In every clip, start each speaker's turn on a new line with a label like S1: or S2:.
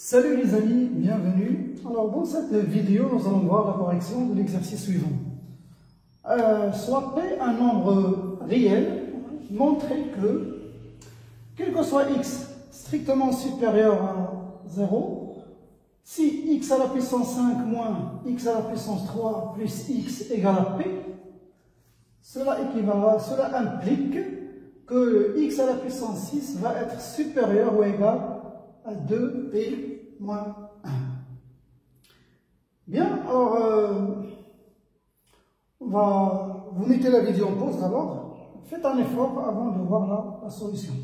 S1: Salut les amis, bienvenue. Alors dans cette vidéo, nous allons voir la correction de l'exercice suivant. Soit P un nombre réel, montrer que, quel que soit x strictement supérieur à 0, si x à la puissance 5 moins x à la puissance 3 plus x égale à P, cela implique que le x à la puissance 6 va être supérieur ou égal à 2P moins 1. Bien, alors, vous mettez la vidéo en pause d'abord. Faites un effort avant de voir la solution.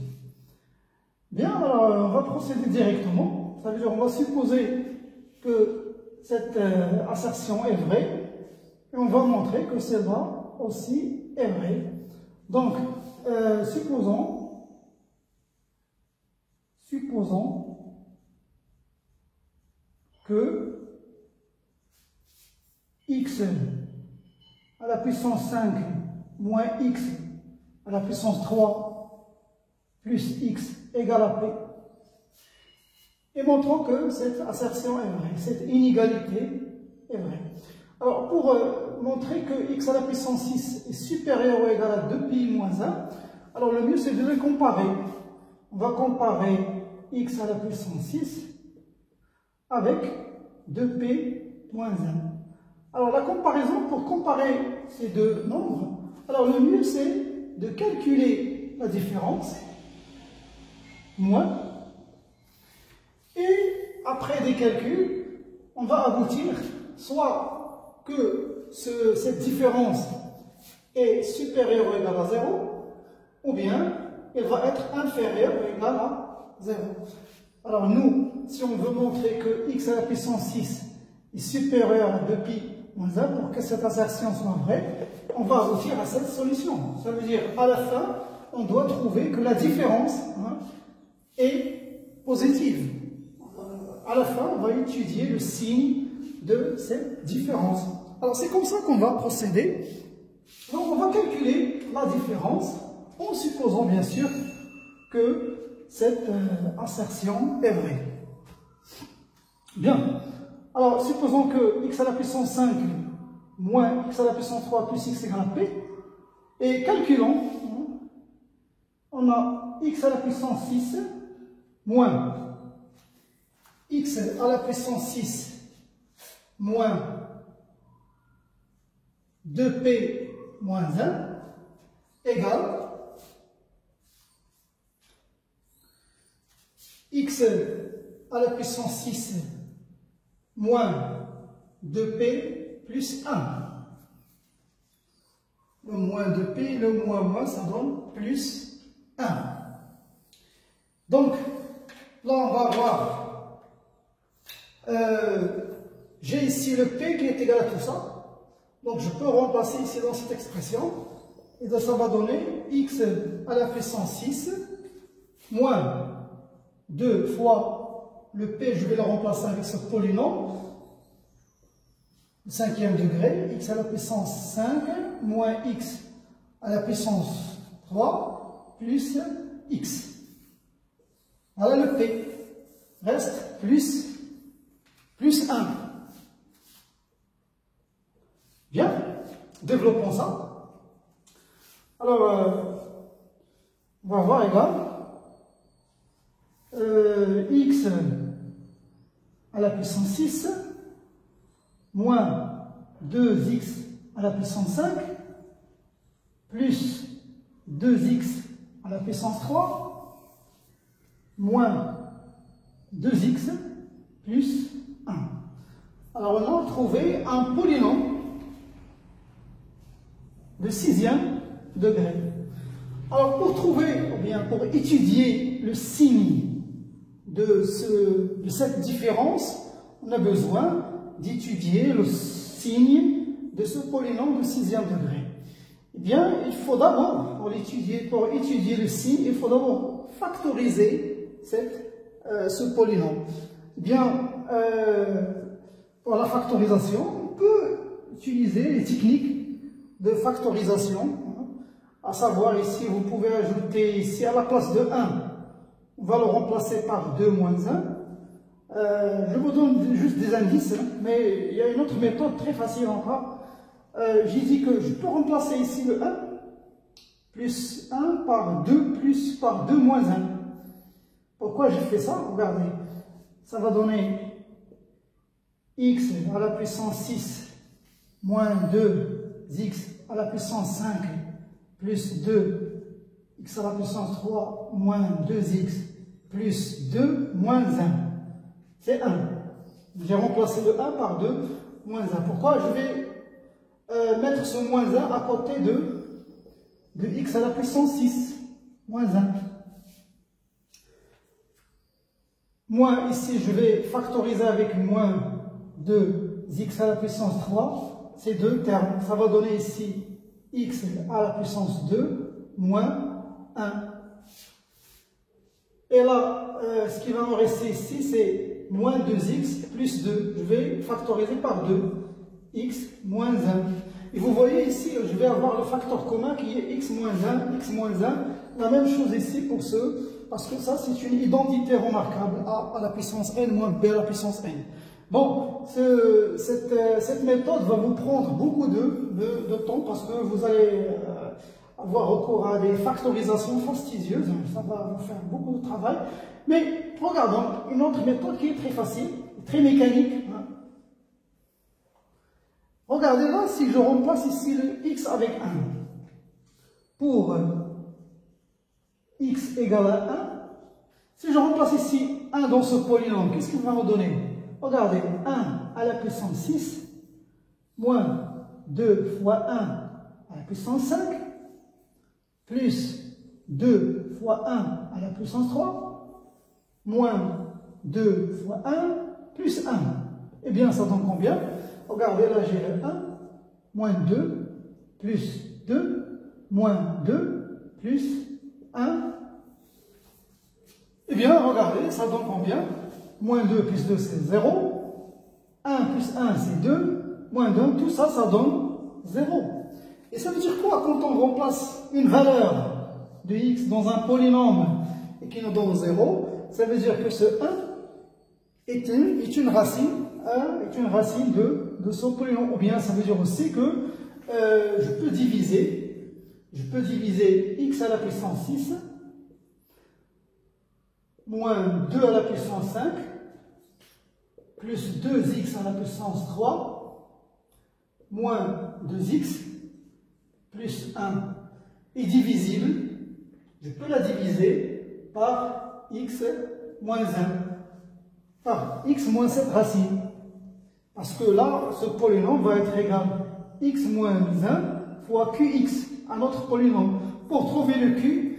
S1: Bien, alors, on va procéder directement. Ça veut dire, on va supposer que cette assertion est vraie. Et on va montrer que celle-là aussi est vraie. Donc, supposons que x à la puissance 5 moins x à la puissance 3 plus x égale à P. Et montrons que cette assertion est vraie, cette inégalité est vraie. Alors, pour montrer que x à la puissance 6 est supérieur ou égal à 2pi moins 1, alors le mieux c'est de les comparer. On va comparer x à la puissance 6 avec 2p moins 1. Alors la comparaison, pour comparer ces deux nombres, alors le mieux c'est de calculer la différence, moins, et après des calculs, on va aboutir soit que cette différence est supérieure ou égale à 0, ou bien elle va être inférieure ou égale à 0. Alors nous, si on veut montrer que x à la puissance 6 est supérieur à 2pi moins 1, pour que cette assertion soit vraie, on va aboutir à cette solution. Ça veut dire, à la fin, on doit trouver que la différence est positive. À la fin, on va étudier le signe de cette différence. Alors c'est comme ça qu'on va procéder. Donc on va calculer la différence en supposant bien sûr que cette assertion est vraie. Bien. Alors supposons que x à la puissance 5 moins x à la puissance 3 plus x égale à P. Et calculons. On a x à la puissance 6 moins x à la puissance 6 moins 2p moins 1 égale x à la puissance 6 moins 2p plus 1. Le moins 2p, le moins, ça donne plus 1. Donc, là, on va voir, j'ai ici le p qui est égal à tout ça. Donc, je peux remplacer ici dans cette expression. Et donc, ça va donner x à la puissance 6 moins 2 fois le p, je vais le remplacer avec ce polynôme, le 5e degré, x à la puissance 5 moins x à la puissance 3 plus x. Voilà le p. Reste plus 1. Bien, développons ça. Alors, on va voir égal. X à la puissance 6 moins 2x à la puissance 5 plus 2x à la puissance 3 moins 2x plus 1. Alors on a trouvé un polynôme de 6e degré. Alors pour trouver, ou bien pour étudier le signe de cette différence, on a besoin d'étudier le signe de ce polynôme de 6e degré. Eh bien, il faut d'abord, pour étudier le signe, il faut d'abord factoriser ce polynôme. Eh bien, pour la factorisation, on peut utiliser les techniques de factorisation, à savoir ici, vous pouvez ajouter ici à la place de 1, on va le remplacer par 2 moins 1. je vous donne juste des indices, hein, mais il y a une autre méthode très facile encore. J'ai dit que je peux remplacer ici le 1 plus 1 par 2 plus par 2 moins 1. Pourquoi j'ai fait ça? Regardez, ça va donner x à la puissance 6 moins 2x à la puissance 5 plus 2 x à la puissance 3 moins 2x plus 2 moins 1. C'est 1. J'ai remplacé le 1 par 2 moins 1. Pourquoi? Je vais mettre ce moins 1 à côté de x à la puissance 6 moins 1. Moins ici, je vais factoriser avec moins 2x à la puissance 3. Ces deux termes, ça va donner ici x à la puissance 2 moins 1. Et là, ce qui va me rester ici, c'est moins 2x plus 2. Je vais factoriser par 2. X moins 1. Et vous voyez ici, je vais avoir le facteur commun qui est x moins 1, x moins 1. La même chose ici pour ce, parce que ça, c'est une identité remarquable. A à la puissance n moins b à la puissance n. Bon, cette méthode va vous prendre beaucoup de temps parce que vous allez avoir recours à des factorisations fastidieuses. Ça va vous faire beaucoup de travail. Mais regardons une autre méthode qui est très facile, très mécanique. Regardez là, si je remplace ici le x avec 1 pour x égale à 1, si je remplace ici 1 dans ce polynôme, qu'est-ce qu'il va me donner? Regardez, 1 à la puissance 6 moins 2 fois 1 à la puissance 5 plus 2 fois 1 à la puissance 3 moins 2 fois 1 plus 1. Eh bien, ça donne combien? Regardez, là j'ai le 1, moins 2, plus 2, moins 2, plus 1. Eh bien, regardez, ça donne combien? Moins 2 plus 2, c'est 0. 1 plus 1, c'est 2. Moins 2, tout ça, ça donne 0. Et ça veut dire quoi quand on remplace une valeur de x dans un polynôme et qui nous donne 0? Ça veut dire que ce 1 est une racine de ce polynôme. Ou bien ça veut dire aussi que je peux diviser x à la puissance 6 moins 2 à la puissance 5 plus 2x à la puissance 3 moins 2x plus 1 est divisible. Je peux la diviser par x moins 1, par x moins cette racine. Parce que là, ce polynôme va être égal à x moins 1 fois qx, un autre polynôme. Pour trouver le q,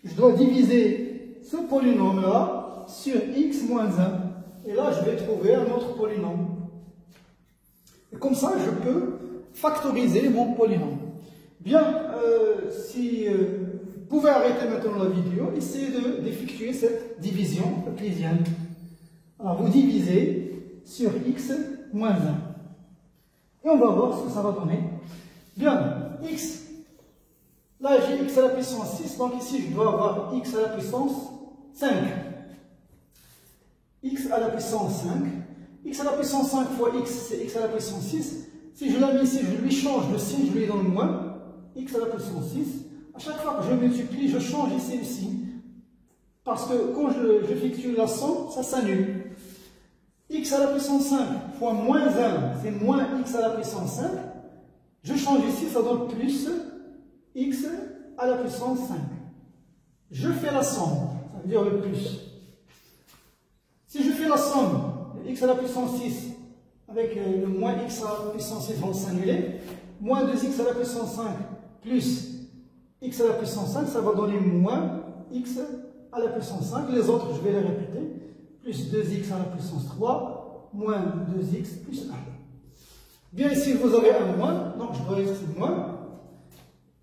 S1: je dois diviser ce polynôme-là sur x moins 1. Et là, je vais trouver un autre polynôme. Et comme ça, je peux factoriser mon polynôme. Bien, si vous pouvez arrêter maintenant la vidéo, essayez d'effectuer cette division euclidienne. Alors, vous divisez sur x moins 1. Et on va voir ce que ça va donner. Bien, x, là j'ai x à la puissance 6, donc ici je dois avoir x à la puissance 5. X à la puissance 5. X à la puissance 5 fois x, c'est x à la puissance 6. Si je la mets ici, je lui change le signe, je lui donne moins. X à la puissance 6. À chaque fois que je multiplie, je change ici le signe. Parce que quand j'effectue la somme, ça s'annule. X à la puissance 5 fois moins 1, c'est moins x à la puissance 5. Je change ici, ça donne plus x à la puissance 5. Je fais la somme, ça veut dire le plus. Si je fais la somme de x à la puissance 6 avec le moins x à la puissance 6 vont s'annuler, moins 2x à la puissance 5 plus x à la puissance 5, ça va donner moins x à la puissance 5. Les autres, je vais les répéter. Plus 2x à la puissance 3, moins 2x plus 1. Bien ici, vous avez un moins, donc je dois écrire moins.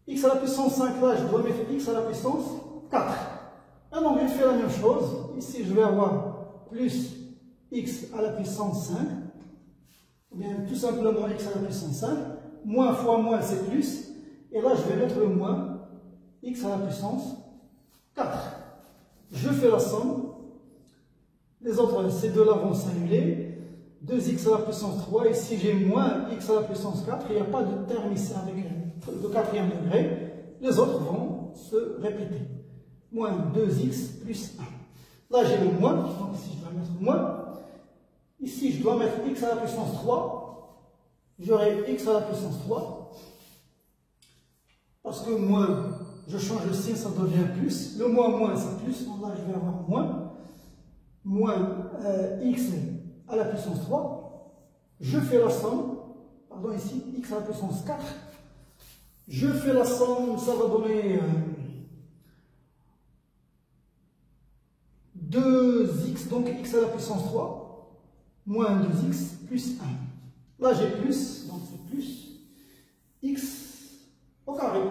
S1: X à la puissance 5, là, je dois mettre x à la puissance 4. Et donc, je fais la même chose. Ici, je vais avoir plus x à la puissance 5. Ou bien, tout simplement x à la puissance 5. Moins fois moins, c'est plus. Et là, je vais mettre le moins x à la puissance 4. Je fais la somme. Les autres, ces deux-là vont s'annuler. 2x à la puissance 3. Ici, j'ai moins x à la puissance 4. Il n'y a pas de terme ici avec le quatrième degré. Les autres vont se répéter. Moins 2x plus 1. Là, j'ai le moins. Donc, ici, je dois mettre moins. Ici, je dois mettre x à la puissance 3. J'aurai x à la puissance 3. Parce que moins, je change le signe, ça devient plus. Le moins, c'est plus. Donc là, je vais avoir moins x à la puissance 3. Je fais la somme. Pardon, ici, x à la puissance 4. Je fais la somme, ça va donner 2x, donc x à la puissance 3, moins 2x plus 1. Là, j'ai plus, donc c'est plus x au carré.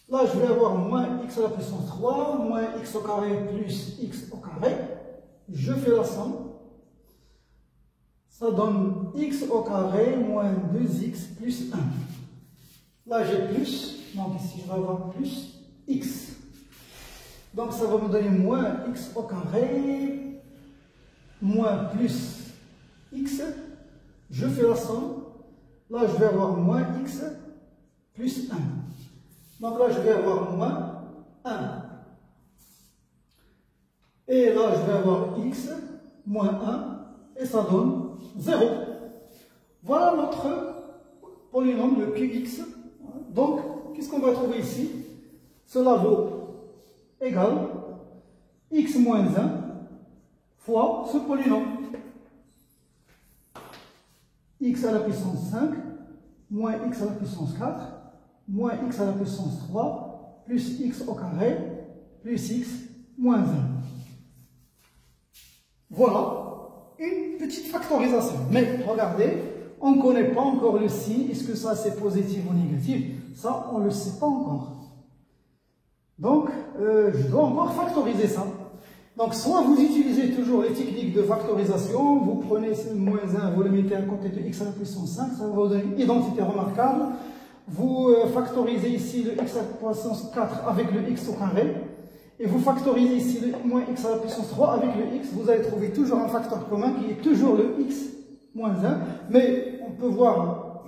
S1: Là, je vais avoir moins x à la puissance 3, moins x au carré plus x au carré. Je fais la somme. Ça donne x au carré moins 2x plus 1. Là, j'ai plus, donc ici, je vais avoir plus x. Donc, ça va me donner moins x au carré, moins plus x. Je fais la somme. Là, je vais avoir moins x plus 1. Donc là, je vais avoir moins 1. Et là, je vais avoir x moins 1. Et ça donne 0. Voilà notre polynôme, le qx. Donc, qu'est-ce qu'on va trouver ici? Cela vaut égal x moins 1 fois ce polynôme. X à la puissance 5 moins x à la puissance 4 moins x à la puissance 3 plus x au carré plus x moins 1. Voilà une petite factorisation. Mais regardez, on ne connaît pas encore le signe. Est-ce que ça c'est positif ou négatif? Ça, on ne le sait pas encore. Donc, je dois encore factoriser ça. Donc, soit vous utilisez toujours les techniques de factorisation, vous prenez ce moins 1, vous le mettez à côté de x à la puissance 5, ça va vous donner une identité remarquable. Vous factorisez ici le x à la puissance 4 avec le x au carré, et vous factorisez ici le moins x à la puissance 3 avec le x. Vous allez trouver toujours un facteur commun qui est toujours le x moins 1, mais on peut voir,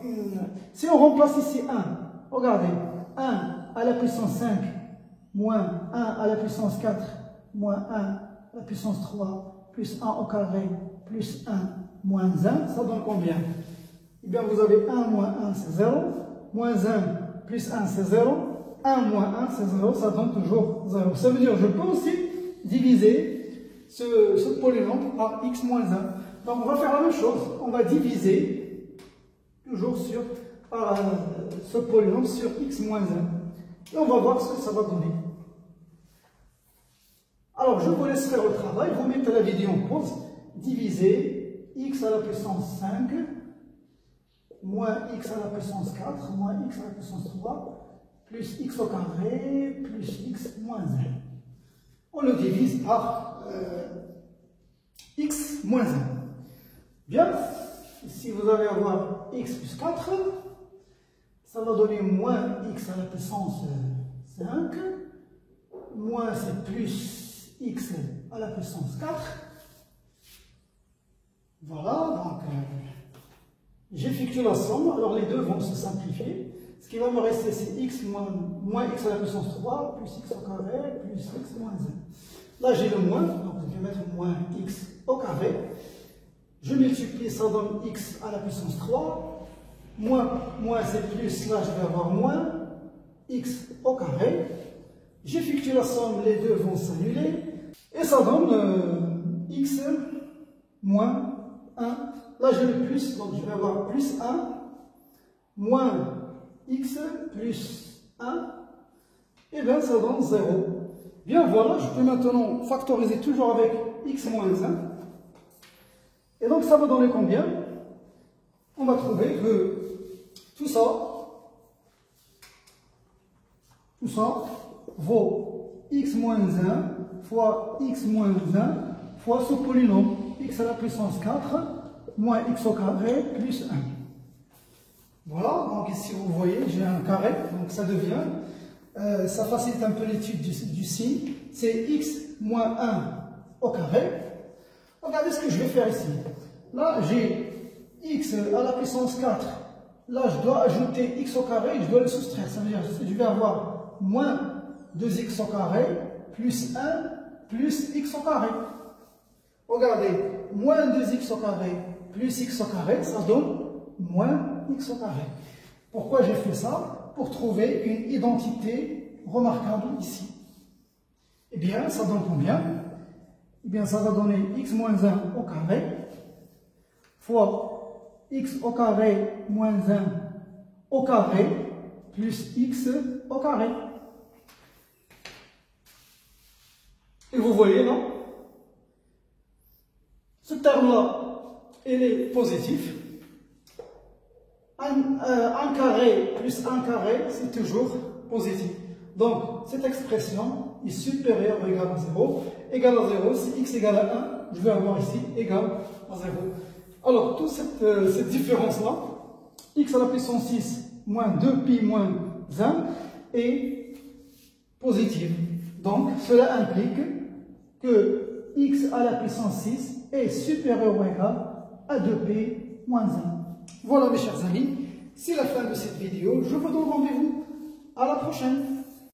S1: si on remplace ici 1, regardez, 1 à la puissance 5 moins 1 à la puissance 4 moins 1 à la puissance 3 plus 1 au carré plus 1 moins 1, ça donne combien? Eh bien, vous avez 1 moins 1, c'est 0, moins 1 plus 1, c'est 0, 1 moins 1, c'est 0, ça donne toujours 0. Ça veut dire que je peux aussi diviser ce polynôme par x moins 1. Donc, on va faire la même chose, on va diviser toujours par ce polynôme sur x moins 1. Et on va voir ce que ça va donner. Alors, je vous laisse faire le travail. Vous mettez la vidéo en pause. Diviser x à la puissance 5 moins x à la puissance 4 moins x à la puissance 3 plus x au carré plus x moins 1. On le divise par x moins 1. Bien. Ici, vous allez avoir x plus 4. Ça va donner moins x à la puissance 5, moins c'est plus x à la puissance 4. Voilà, donc j'effectue la somme, alors les deux vont se simplifier. Ce qui va me rester, c'est x moins x à la puissance 3, plus x au carré, plus x moins 1. Là, j'ai le moins, donc je vais mettre moins x au carré. Je multiplie, ça donne x à la puissance 3. Moins c'est plus, là je vais avoir moins x au carré. J'effectue la somme, les deux vont s'annuler. Et ça donne x moins 1. Là j'ai le plus, donc je vais avoir plus 1 moins x plus 1. Et bien ça donne 0. Bien voilà, je peux maintenant factoriser toujours avec x moins 1. Et donc ça va donner combien? On va trouver que tout ça vaut x moins 1 fois x moins 1 fois ce polynôme x à la puissance 4 moins x au carré plus 1. Voilà, donc ici vous voyez, j'ai un carré, donc ça devient, ça facilite un peu l'étude du signe, c'est x moins 1 au carré, Regardez ce que je vais faire ici. Là, j'ai x à la puissance 4. Là, je dois ajouter x au carré, je dois le soustraire. Ça veut dire que je vais avoir moins 2x au carré plus 1 plus x au carré. Regardez, moins 2x au carré plus x au carré, ça donne moins x au carré. Pourquoi j'ai fait ça? Pour trouver une identité remarquable ici. Eh bien, ça donne combien? Eh bien, ça va donner x moins 1 au carré fois x au carré moins 1 au carré plus x au carré. Et vous voyez, non? Ce terme-là, il est positif. Un carré plus un carré, c'est toujours positif. Donc, cette expression est supérieure ou égale à 0. Égal à 0, si x égale à 1, je vais avoir ici égal à 0. Alors, toute cette différence-là, x à la puissance 6 moins 2pi moins 1 est positive. Donc, cela implique que x à la puissance 6 est supérieur ou égal à 2p moins 1. Voilà mes chers amis, c'est la fin de cette vidéo. Je vous donne rendez-vous à la prochaine.